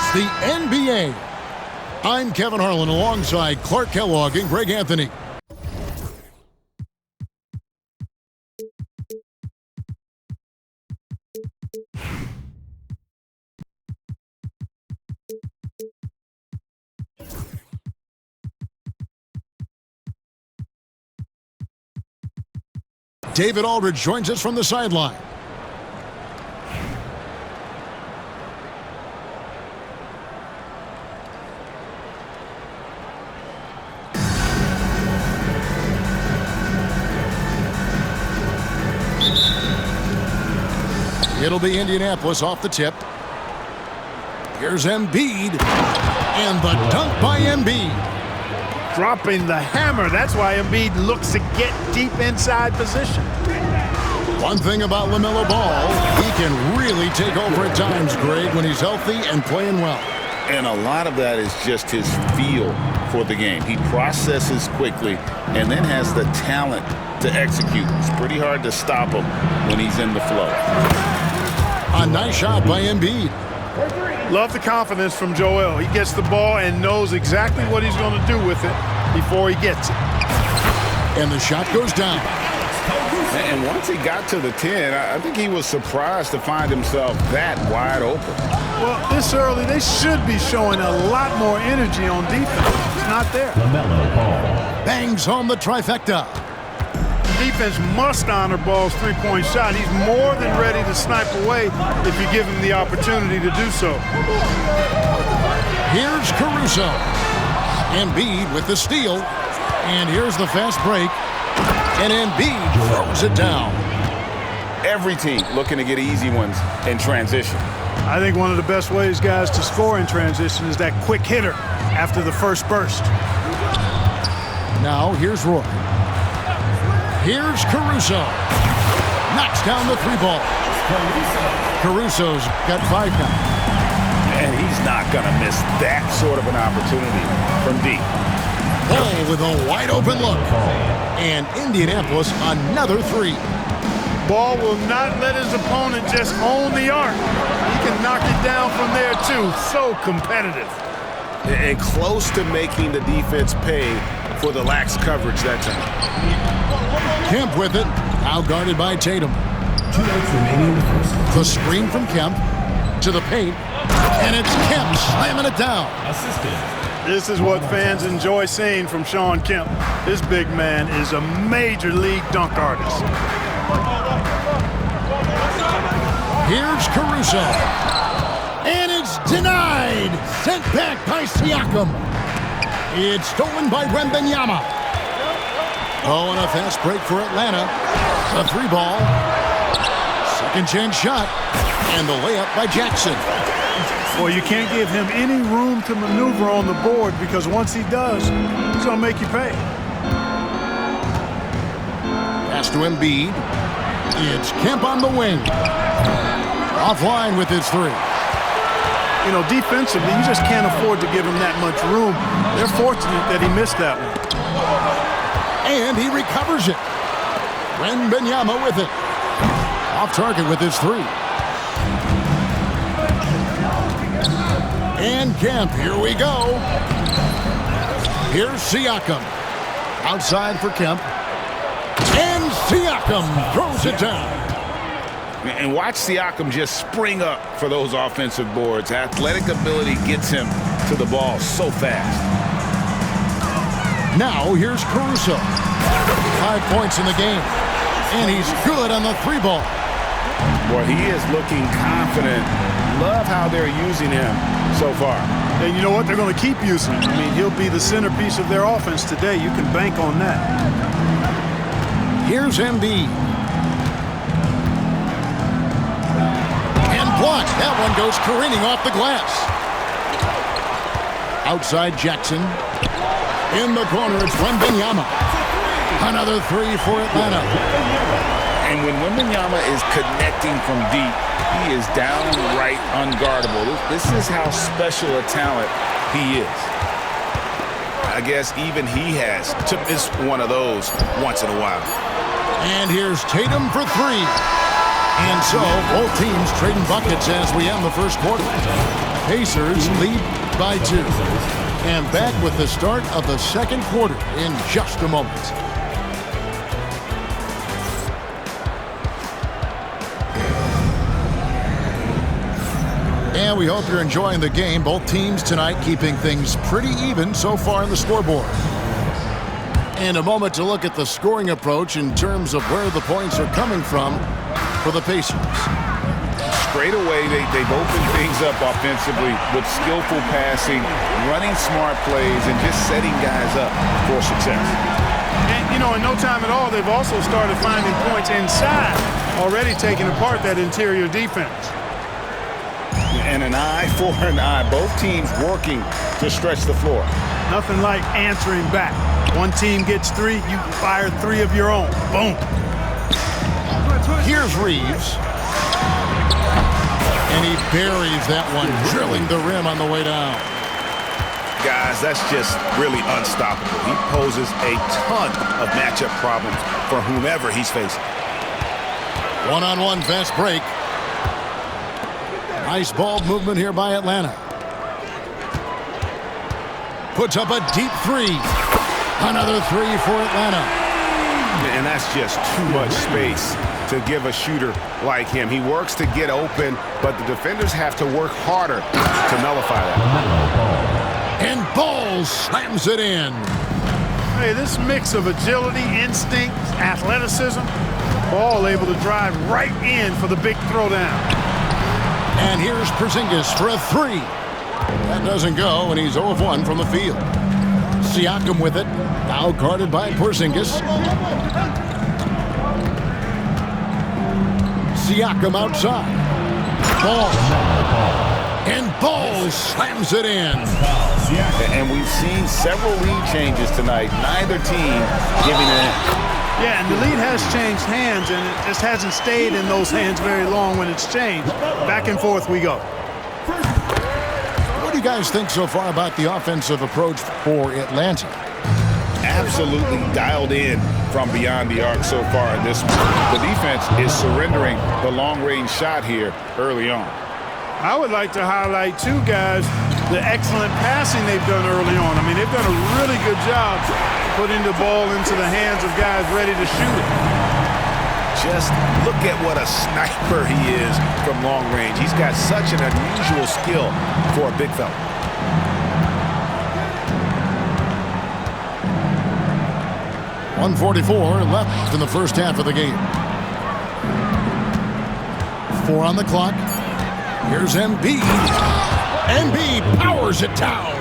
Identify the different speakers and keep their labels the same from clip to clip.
Speaker 1: It's the NBA. I'm Kevin Harlan alongside Clark Kellogg and Greg Anthony. David Aldridge joins us from the sideline. It'll be Indianapolis off the tip. Here's Embiid, and the dunk by Embiid.
Speaker 2: Dropping the hammer. That's why Embiid looks to get deep inside position.
Speaker 1: One thing about LaMelo Ball, he can really take over at times, Greg, when he's healthy and playing well.
Speaker 3: And a lot of that is just his feel for the game. He processes quickly and then has the talent to execute. It's pretty hard to stop him when he's in the flow.
Speaker 1: A nice shot by Embiid.
Speaker 2: Love the confidence from Joel. He gets the ball and knows exactly what he's going to do with it before he gets it.
Speaker 1: And the shot goes down.
Speaker 3: And once he got to the 10, I think he was surprised to find himself that wide open.
Speaker 2: Well, this early, they should be showing a lot more energy on defense. It's not there.
Speaker 4: LaMelo Ball
Speaker 1: bangs home the trifecta.
Speaker 2: Defense must honor Ball's three-point shot. He's more than ready to snipe away if you give him the opportunity to do so.
Speaker 1: Here's Caruso. Embiid with the steal. And here's the fast break. And Embiid throws it down.
Speaker 3: Every team looking to get easy ones in transition.
Speaker 2: I think one of the best ways, guys, to score in transition is that quick hitter after the first burst.
Speaker 1: Now here's Roy. Here's Caruso. Knocks down the three ball. Caruso's got 5 now.
Speaker 3: And he's not going to miss that sort of an opportunity from deep.
Speaker 1: Ball with a wide open look. And Indianapolis another 3.
Speaker 2: Ball will not let his opponent just own the arc. He can knock it down from there too. So competitive.
Speaker 3: And close to making the defense pay for the lax coverage that time.
Speaker 1: Kemp with it, now guarded by Tatum.
Speaker 4: 2 minutes remaining in the first.
Speaker 1: The screen from Kemp to the paint, and it's Kemp slamming it down.
Speaker 4: Assistant.
Speaker 2: This is what fans enjoy seeing from Shawn Kemp. This big man is a major league dunk artist.
Speaker 1: Here's Caruso, and it's denied. Sent back by Siakam. It's stolen by Wembanyama. Oh, and a fast break for Atlanta. A 3 ball. Second chance shot. And the layup by Jackson.
Speaker 2: Well, you can't give him any room to maneuver on the board because once he does, he's going to make you pay.
Speaker 1: Pass to Embiid. It's Kemp on the wing. Offline with his 3.
Speaker 2: You know, defensively, you just can't afford to give him that much room. They're fortunate that he missed that one.
Speaker 1: And he recovers it. Wembanyama with it. Off target with his 3. And Kemp, here we go. Here's Siakam. Outside for Kemp. And Siakam throws it down.
Speaker 3: And watch Siakam just spring up for those offensive boards. Athletic ability gets him to the ball so fast.
Speaker 1: Now here's Caruso. 5 points in the game. And he's good on the 3 ball.
Speaker 3: Boy, he is looking confident. Love how they're using him so far.
Speaker 2: And you know what? They're going to keep using him. I mean, he'll be the centerpiece of their offense today. You can bank on that.
Speaker 1: Here's Embiid. And blocked. That one goes careening off the glass. Outside Jackson. In the corner, it's Wembanyama. Another 3 for Atlanta.
Speaker 3: And when Wembanyama is connecting from deep, he is downright unguardable. This is how special a talent he is. I guess even he has to miss one of those once in a while.
Speaker 1: And here's Tatum for 3. And so, both teams trading buckets as we end the first quarter. Pacers lead by 2. And back with the start of the second quarter in just a moment. And we hope you're enjoying the game. Both teams tonight keeping things pretty even so far in the scoreboard. In a moment to look at the scoring approach in terms of where the points are coming from for the Pacers.
Speaker 3: Straight away, they've opened things up offensively with skillful passing, running smart plays, and just setting guys up for success.
Speaker 2: And, you know, in no time at all, they've also started finding points inside, already taking apart that interior defense.
Speaker 3: And an eye for an eye. Both teams working to stretch the floor.
Speaker 2: Nothing like answering back. One team gets 3, you fire 3 of your own. Boom.
Speaker 1: Here's Reeves. And he buries that one, drilling the rim on the way down.
Speaker 3: Guys, that's just really unstoppable. He poses a ton of matchup problems for whomever he's facing.
Speaker 1: One-on-one fast break. Nice ball movement here by Atlanta. Puts up a deep 3. Another 3 for Atlanta.
Speaker 3: And that's just too much space to give a shooter like him. He works to get open, but the defenders have to work harder to nullify that.
Speaker 1: And Ball slams it in.
Speaker 2: Hey, this mix of agility, instinct, athleticism, Ball able to drive right in for the big throwdown.
Speaker 1: And here's Porzingis for a 3. That doesn't go, and he's 0 of 1 from the field. Siakam with it, now guarded by Porzingis. Siakam outside. Ball. And Ball slams it in.
Speaker 3: And we've seen several lead changes tonight. Neither team giving in.
Speaker 2: Yeah, and the lead has changed hands, and it just hasn't stayed in those hands very long when it's changed. Back and forth we go.
Speaker 1: What do you guys think so far about the offensive approach for Atlanta?
Speaker 3: Absolutely dialed in from beyond the arc so far in this one. The defense is surrendering the long-range shot here early on.
Speaker 2: I would like to highlight, too, guys, the excellent passing they've done early on. I mean, they've done a really good job putting the ball into the hands of guys ready to shoot it.
Speaker 3: Just look at what a sniper he is from long range. He's got such an unusual skill for a big fella.
Speaker 1: .144 left in the first half of the game. 4 on the clock. Here's Embiid. Embiid powers it down.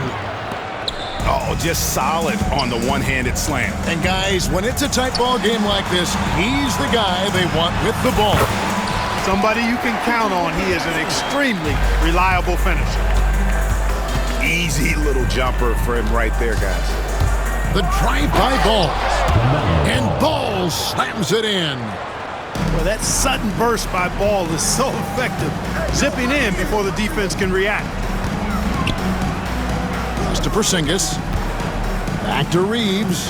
Speaker 3: Oh, just solid on the one-handed slam.
Speaker 1: And guys, when it's a tight ball game like this, he's the guy they want with the ball.
Speaker 2: Somebody you can count on. He is an extremely reliable finisher.
Speaker 3: Easy little jumper for him right there, guys.
Speaker 1: The drive-by Ball. And Ball slams it in.
Speaker 2: Well, that sudden burst by Ball is so effective. Zipping in before the defense can react.
Speaker 1: Pass to Porzingis. Back to Reeves.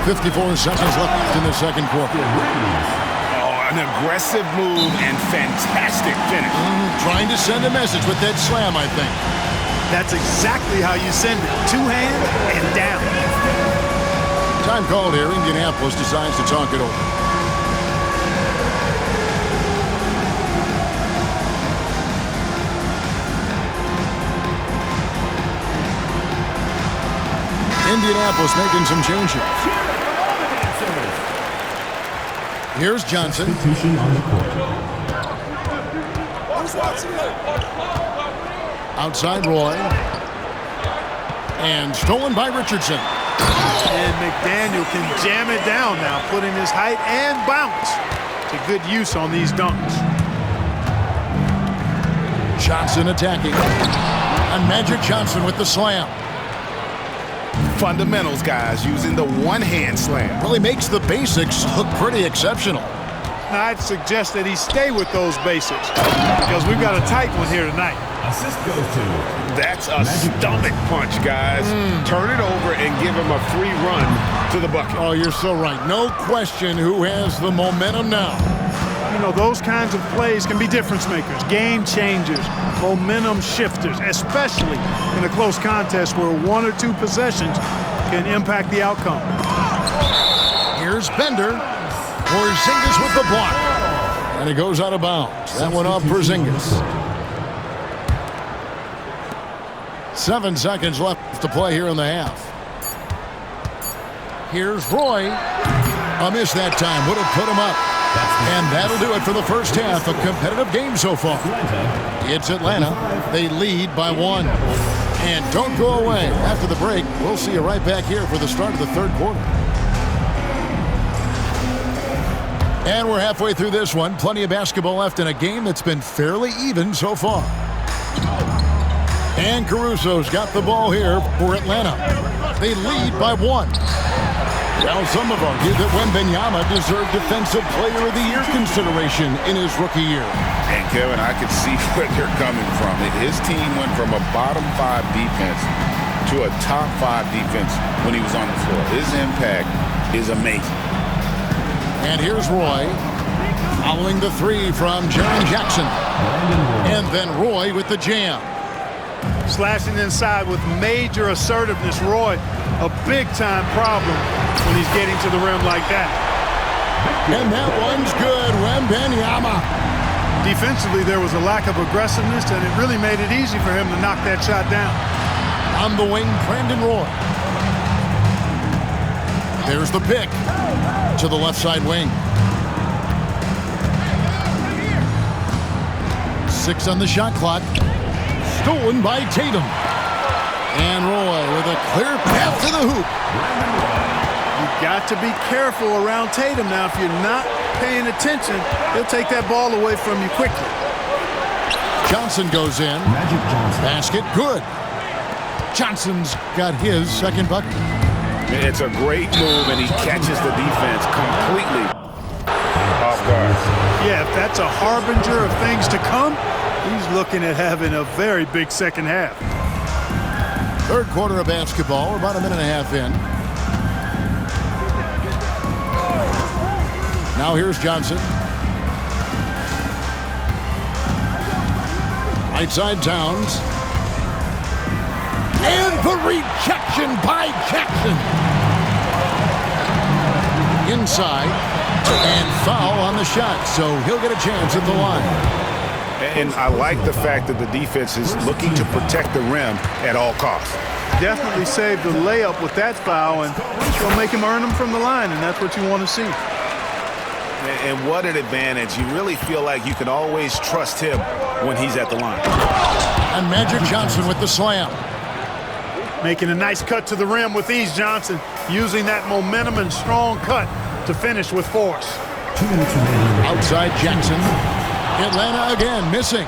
Speaker 1: .54 seconds left in the second quarter.
Speaker 3: Oh, an aggressive move and fantastic finish.
Speaker 1: Trying to send a message with that slam, I think.
Speaker 2: That's exactly how you send it. 2-hand and down.
Speaker 1: Time called here. Indianapolis decides to talk it over. Indianapolis making some changes. Here's Johnson.
Speaker 4: Substitution on the court.
Speaker 1: Outside Roy. And stolen by Richardson.
Speaker 2: And McDaniel can jam it down now, putting his height and bounce to good use on these dunks.
Speaker 1: Johnson attacking. And Magic Johnson with the slam.
Speaker 3: Fundamentals, guys, using the one-hand slam.
Speaker 1: Really makes the basics look pretty exceptional.
Speaker 2: Now, I'd suggest that he stay with those basics because we've got a tight one here tonight.
Speaker 4: Assist goes to
Speaker 3: That's a stomach punch, guys. Turn it over and give him a free run to the bucket.
Speaker 1: Oh, you're so right. No question who has the momentum now.
Speaker 2: You know, those kinds of plays can be difference makers, game changers, momentum shifters, especially in a close contest where 1 or 2 possessions can impact the outcome.
Speaker 1: Here's Bender. Porzingis with the block. And it goes out of bounds. That one off Porzingis. 7 seconds left to play here in the half. Here's Roy. A miss that time. Would have put him up. And that'll do it for the first half. A competitive game so far. It's Atlanta. They lead by 1. And don't go away. After the break, we'll see you right back here for the start of the third quarter. And we're halfway through this one. Plenty of basketball left in a game that's been fairly even so far. And Caruso's got the ball here for Atlanta. They lead by 1. Now, some have argued that Wembanyama deserved Defensive Player of the Year consideration in his rookie year.
Speaker 3: And, Kevin, I could see where they're coming from. His team went from a bottom 5 defense to a top 5 defense when he was on the floor. His impact is amazing.
Speaker 1: And here's Roy, following the 3 from Jaren Jackson. And then Roy with the jam.
Speaker 2: Slashing inside with major assertiveness. Roy, a big-time problem when he's getting to the rim like that.
Speaker 1: And that one's good. Wembanyama.
Speaker 2: Defensively, there was a lack of aggressiveness, and it really made it easy for him to knock that shot down.
Speaker 1: On the wing, Brandon Roy. There's the pick to the left side wing. 6 on the shot clock. Stolen by Tatum. And Roy with a clear path to the hoop.
Speaker 2: You've got to be careful around Tatum now. If you're not paying attention, he'll take that ball away from you quickly.
Speaker 1: Johnson goes in.
Speaker 4: Magic Johnson.
Speaker 1: Basket good. Johnson's got his second bucket.
Speaker 3: It's a great move, and he catches the defense completely off guard.
Speaker 2: Yeah, if that's a harbinger of things to come, he's looking at having a very big second half.
Speaker 1: Third quarter of basketball. We're about a minute and a half in. Now here's Johnson. Right side Towns. And the rejection by Jackson. Inside. And foul on the shot. So he'll get a chance at the line.
Speaker 3: And I like the fact that the defense is looking to protect the rim at all costs.
Speaker 2: Definitely saved the layup with that foul, and it'll make him earn them from the line, and that's what you want to see.
Speaker 3: And what an advantage. You really feel like you can always trust him when he's at the line.
Speaker 1: And Magic Johnson with the slam.
Speaker 2: Making a nice cut to the rim with ease, Johnson. Using that momentum and strong cut to finish with force.
Speaker 4: 2 minutes remaining.
Speaker 1: Outside Jackson. Atlanta again missing.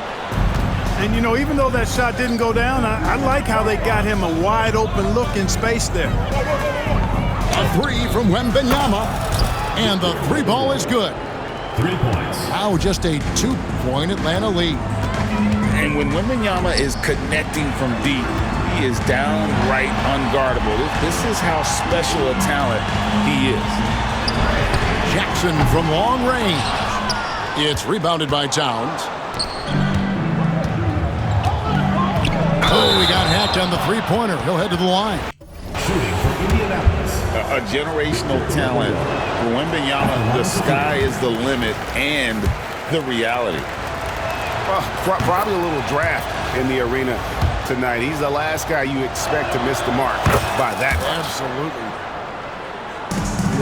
Speaker 2: And, you know, even though that shot didn't go down, I like how they got him a wide open look in space there.
Speaker 1: A 3 from Wembanyama. And the 3 ball is good.
Speaker 4: 3 points.
Speaker 1: Now just a 2-point Atlanta lead.
Speaker 3: And when Wembanyama is connecting from deep, he is downright unguardable. This is how special a talent he is.
Speaker 1: Jackson from long range. It's rebounded by Towns. Oh, he got hacked on the 3-pointer. He'll head to the line.
Speaker 4: Shooting for Indianapolis.
Speaker 3: A generational talent. For Wembanyama, the sky is the limit and the reality.
Speaker 5: Well, probably a little draft in the arena tonight. He's the last guy you expect to miss the mark by that much.
Speaker 1: Absolutely.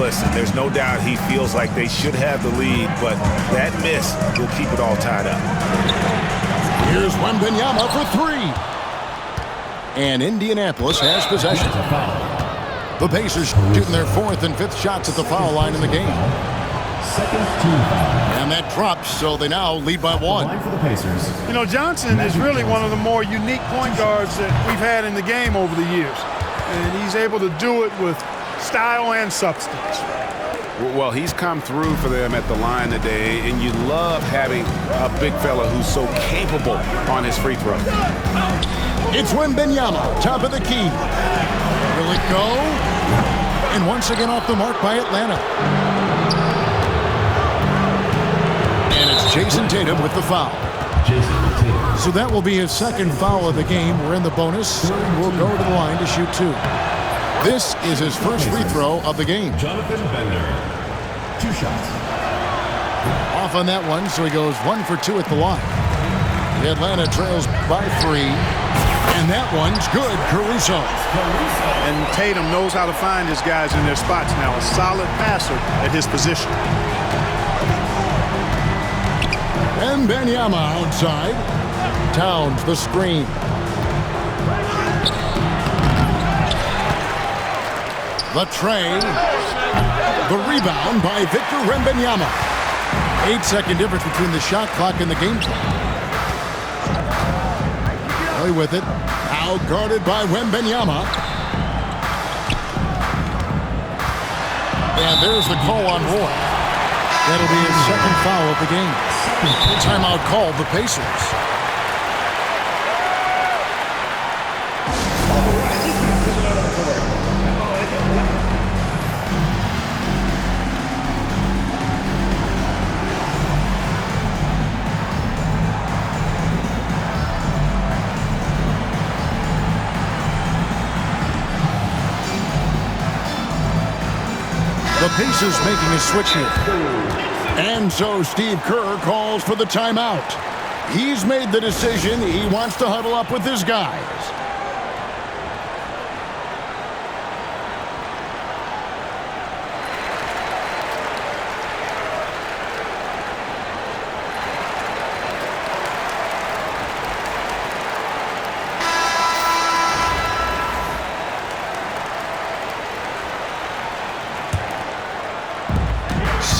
Speaker 3: Listen, there's no doubt he feels like they should have the lead, but that miss will keep it all tied up.
Speaker 1: Here's Wembanyama for 3. And Indianapolis has possession. The Pacers shooting their 4th and 5th shots at the foul line in the game.
Speaker 4: Second team foul.
Speaker 1: And that drops, so they now lead by 1.
Speaker 4: Line for the Pacers.
Speaker 2: You know, Johnson is really one of the more unique point guards that we've had in the game over the years. And he's able to do it with style and substance.
Speaker 5: Well, he's come through for them at the line today, and you love having a big fella who's so capable on his free throw.
Speaker 1: It's Wembanyama, top of the key. Will it go? And once again off the mark by Atlanta. Jason Tatum with the foul. So that will be his second foul of the game. We're in the bonus. We'll go to the line to shoot 2. This is his first free throw of the game.
Speaker 4: Jonathan Bender. 2 shots.
Speaker 1: Off on that one, so he goes 1 for 2 at the line. The Atlanta trails by 3. And that one's good, Caruso.
Speaker 2: And Tatum knows how to find his guys in their spots now. A solid passer at his position.
Speaker 1: Wembanyama outside. Towns the screen. The tray. The rebound by Victor Wembanyama. 8-second difference between the shot clock and the game clock. Play with it. Out guarded by Wembanyama. And there's the call on Roy. That'll be his second foul of the game. Timeout called the Pacers. The Pacers making a switch here. And so Steve Kerr calls for the timeout. He's made the decision. He wants to huddle up with his guys.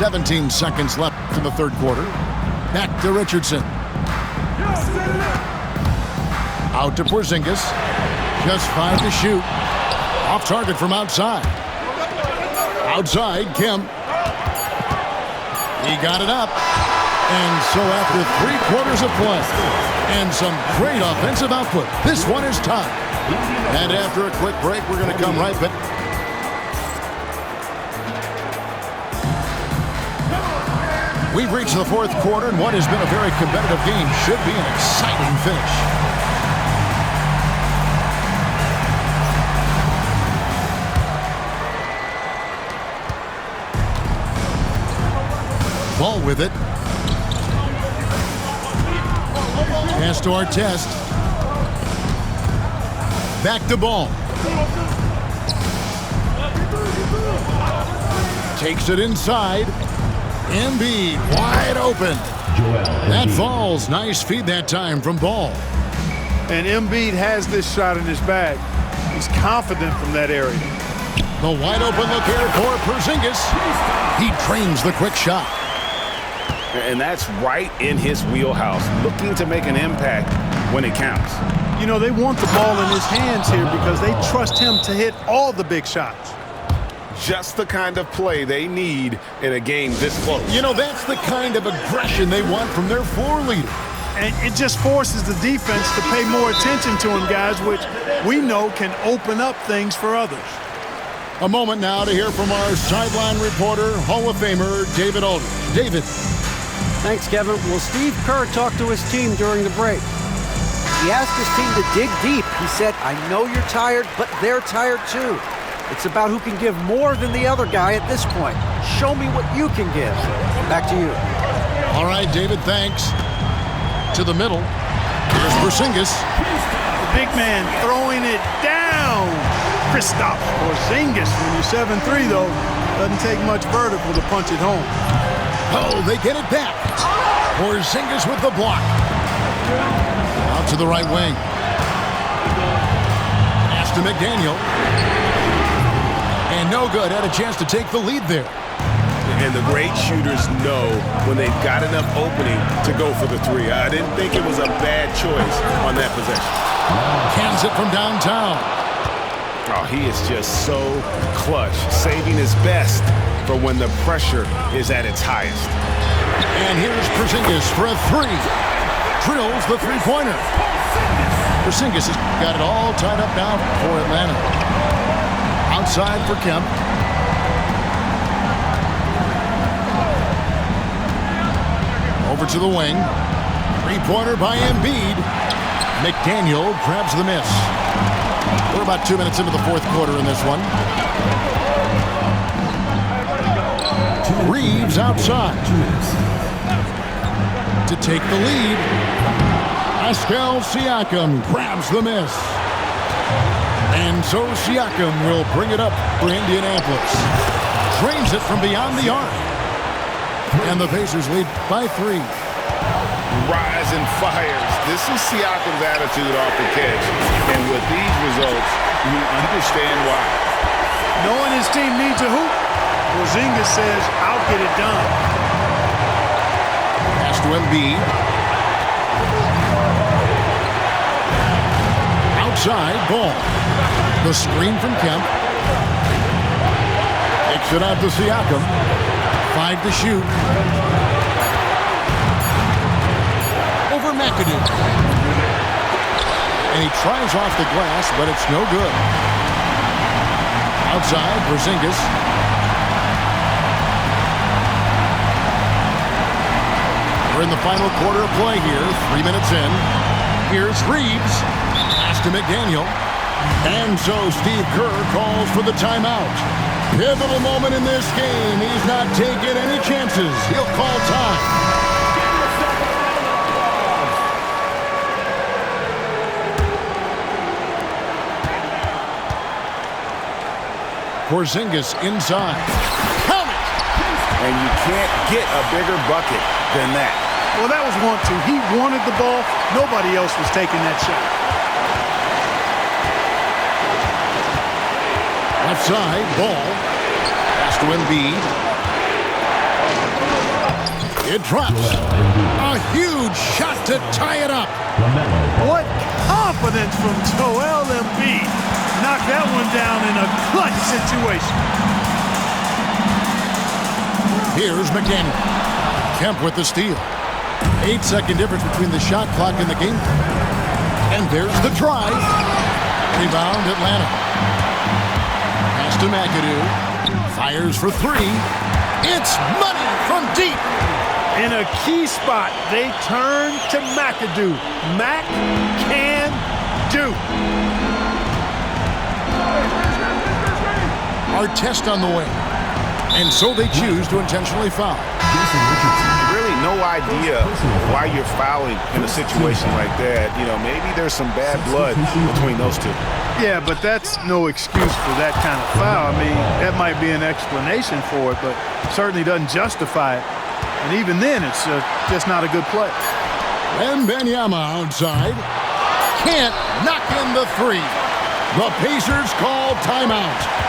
Speaker 1: "17 seconds left in the third quarter. Back to Richardson. Out to Porzingis. Just 5 to shoot. Off target from outside. Outside, Kemp. He got it up. And so after 3 quarters of play and some great offensive output, this one is tied. And after a quick break, we're going to come right back. We've reached the fourth quarter, and what has been a very competitive game should be an exciting finish. Ball with it. Pass to Artest. Back to Ball. Takes it inside. Embiid wide open. That falls. Nice feed that time from Ball.
Speaker 2: And Embiid has this shot in his bag. He's confident from that area.
Speaker 1: The wide open look here for Porzingis. He trains the quick shot.
Speaker 5: And that's right in his wheelhouse, looking to make an impact when it counts.
Speaker 2: You know, they want the ball in his hands here because they trust him to hit all the big shots.
Speaker 5: Just the kind of play they need in a game this close.
Speaker 1: You know, that's the kind of aggression they want from their floor leader.
Speaker 2: And it just forces the defense to pay more attention to him, guys, which we know can open up things for others.
Speaker 1: A moment now to hear from our sideline reporter, Hall of Famer David Aldridge. David.
Speaker 6: Thanks, Kevin. Well, Steve Kerr talked to his team during the break. He asked his team to dig deep. He said, I know you're tired, but they're tired too. It's about who can give more than the other guy at this point. Show me what you can give. Back to you.
Speaker 1: All right, David, thanks. To the middle. Here's Porzingis.
Speaker 2: The big man throwing it down. Kristaps Porzingis. When you're 7'3", though, doesn't take much vertical to punch it home.
Speaker 1: Oh, they get it back. Porzingis with the block. Out to the right wing. Pass to McDaniel. And no good. Had a chance to take the lead there.
Speaker 5: And the great shooters know when they've got enough opening to go for the three. I didn't think it was a bad choice on that possession.
Speaker 1: Cans it from downtown.
Speaker 5: Oh, he is just so clutch, saving his best for when the pressure is at its highest.
Speaker 1: And here's Porzingis for a 3. Drills the three-pointer. Porzingis has got it all tied up now for Atlanta. Outside for Kemp. Over Over to the wing. Three-pointer by Embiid. McDaniel grabs the miss. We're about 2 minutes into the fourth quarter in this one. Reeves outside to take the lead. Pascal Siakam grabs the miss. And so Siakam will bring it up for Indianapolis. Drains it from beyond the arc. And the Pacers lead by 3.
Speaker 3: Rise and fires. This is Siakam's attitude off the catch. And with these results, you understand why.
Speaker 2: Knowing his team needs a hoop, Porzingis says, I'll get it done.
Speaker 1: Pass to Embiid. Outside, ball. The screen from Kemp. Takes it out to Siakam. 5 to shoot. Over McAdoo. And he tries off the glass, but it's no good. Outside, Porzingis. We're in the final quarter of play here. 3 minutes in. Here's Reeves. Pass to McDaniel. And so Steve Kerr calls for the timeout. Pivotal moment in this game. He's not taking any chances. He'll call time. Porzingis inside. Count it!
Speaker 3: And you can't get a bigger bucket than that.
Speaker 2: Well, that was 1-2. He wanted the ball. Nobody else was taking that shot.
Speaker 1: Left side, ball. Pass to Embiid. It drops. A huge shot to tie it up.
Speaker 2: What confidence from Joel Embiid. Knocked that one down in a clutch situation.
Speaker 1: Here's McDaniel. Kemp with the steal. 8-second difference between the shot clock and the game. And there's the drive. Rebound, Atlanta. Pass to McAdoo. Fires for 3. It's money from deep.
Speaker 2: In a key spot, they turn to McAdoo. Mac can do.
Speaker 1: Our test on the way. And so they choose to intentionally foul.
Speaker 3: Really no idea why you're fouling in a situation like that. You know, maybe there's some bad blood between those two.
Speaker 2: Yeah, but that's no excuse for that kind of foul. I mean, that might be an explanation for it, but certainly doesn't justify it. And even then, it's just not a good play.
Speaker 1: Wembanyama outside. Can't knock in the 3. The Pacers call timeout.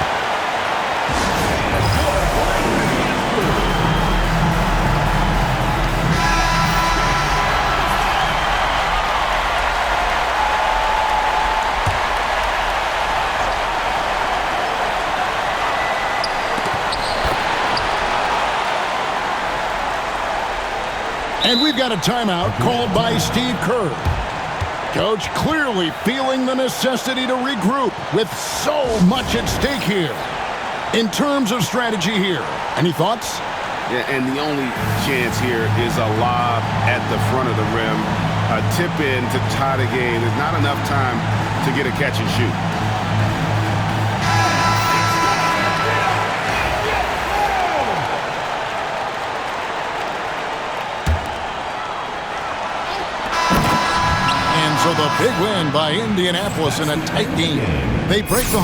Speaker 1: And we've got a timeout called by Steve Kerr. Coach clearly feeling the necessity to regroup with so much at stake here. In terms of strategy here, any thoughts?
Speaker 5: Yeah, and the only chance here is a lob at the front of the rim. A tip in to tie the game. There's not enough time to get a catch and shoot.
Speaker 1: So the big win by Indianapolis in a tight game. They break the